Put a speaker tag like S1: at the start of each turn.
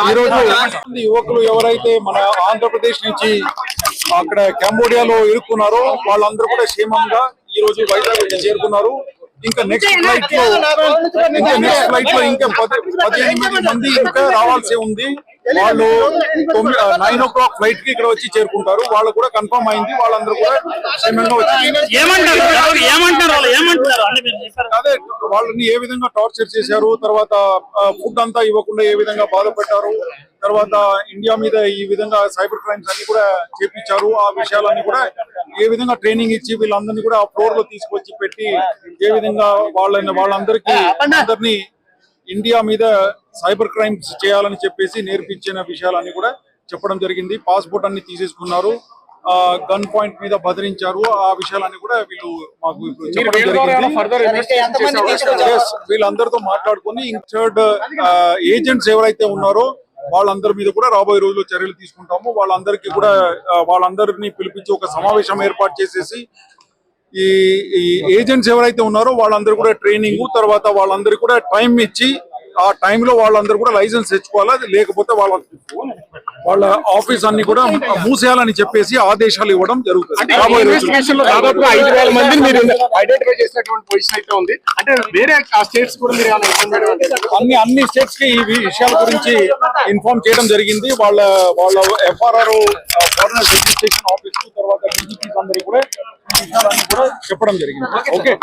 S1: ఈ రోజు యువకులు ఎవరైతే మన ఆంధ్రప్రదేశ్ నుంచి అక్కడ కంబోడియాలో ఇరుక్కున్నారో వాళ్ళందరూ కూడా క్షేమంగా ఈ రోజు వైజాగ్ వచ్చి చేరుకున్నారు. ఇంకా నెక్స్ట్ ఫ్లైట్ లో ఇంకా 18 మంది ఇంకా రావాల్సి ఉంది. వాళ్ళు 9 o'clock ఫ్లైట్ కి ఇక్కడ వచ్చి చేరుకుంటారు. వాళ్ళు కూడా కన్ఫర్మ్ అయింది. వాళ్ళందరూ కూడా క్షేమంగా అదే వాళ్ళని ఏ విధంగా టార్చర్ చేశారు, తర్వాత ఫుడ్ అంతా ఇవ్వకుండా ఏ విధంగా బాధపెట్టారు, తర్వాత ఇండియా మీద ఈ విధంగా సైబర్ క్రైమ్స్ అన్ని కూడా చేపించారు. ఆ విషయాలన్నీ కూడా ఏ విధంగా ట్రైనింగ్ ఇచ్చి వీళ్ళందరినీ కూడా ఆ ఫ్లోర్ లో తీసుకొచ్చి పెట్టి ఏ విధంగా వాళ్ళందరినీ ఇండియా మీద సైబర్ క్రైమ్స్ చేయాలని చెప్పేసి నేర్పించిన విషయాలన్నీ కూడా చెప్పడం జరిగింది. పాస్పోర్ట్ అన్ని తీసేసుకున్నారు, గన్ పాయింట్ మీద బెదిరించారు. ఆ విషయాలన్నీ కూడా వీళ్ళు మాకు చెప్పడం జరిగింది. వీళ్ళందరితో మాట్లాడుకుని థర్డ్ ఏజెంట్స్ ఎవరైతే ఉన్నారో వాళ్ళందరి మీద కూడా రాబోయే రోజుల్లో చర్యలు తీసుకుంటాము. వాళ్ళందరినీ పిలిపించి ఒక సమావేశం ఏర్పాటు చేసేసి ఈ ఏజెంట్స్ ఎవరైతే ఉన్నారో వాళ్ళందరూ కూడా ట్రైనింగ్, తర్వాత వాళ్ళందరికీ కూడా టైం ఇచ్చి ఆ టైంలో వాళ్ళందరూ కూడా లైసెన్స్ తెచ్చుకోవాలి. లేకపోతే వాళ్ళ ఆఫీస్ అన్ని కూడా మూసేయాలని చెప్పేసి ఆదేశాలు ఇవ్వడం జరుగుతుంది. అన్ని స్టేట్స్ కి ఈ విషయాల గురించి ఇన్ఫార్మ్ చేయడం జరిగింది. వాళ్ళ FRRO ఫారినర్ రిజిస్ట్రేషన్ ఆఫీస్ తర్వాత DGPs అందరూ కూడా ఈ విషయాలన్నీ కూడా చెప్పడం జరిగింది. ఓకే.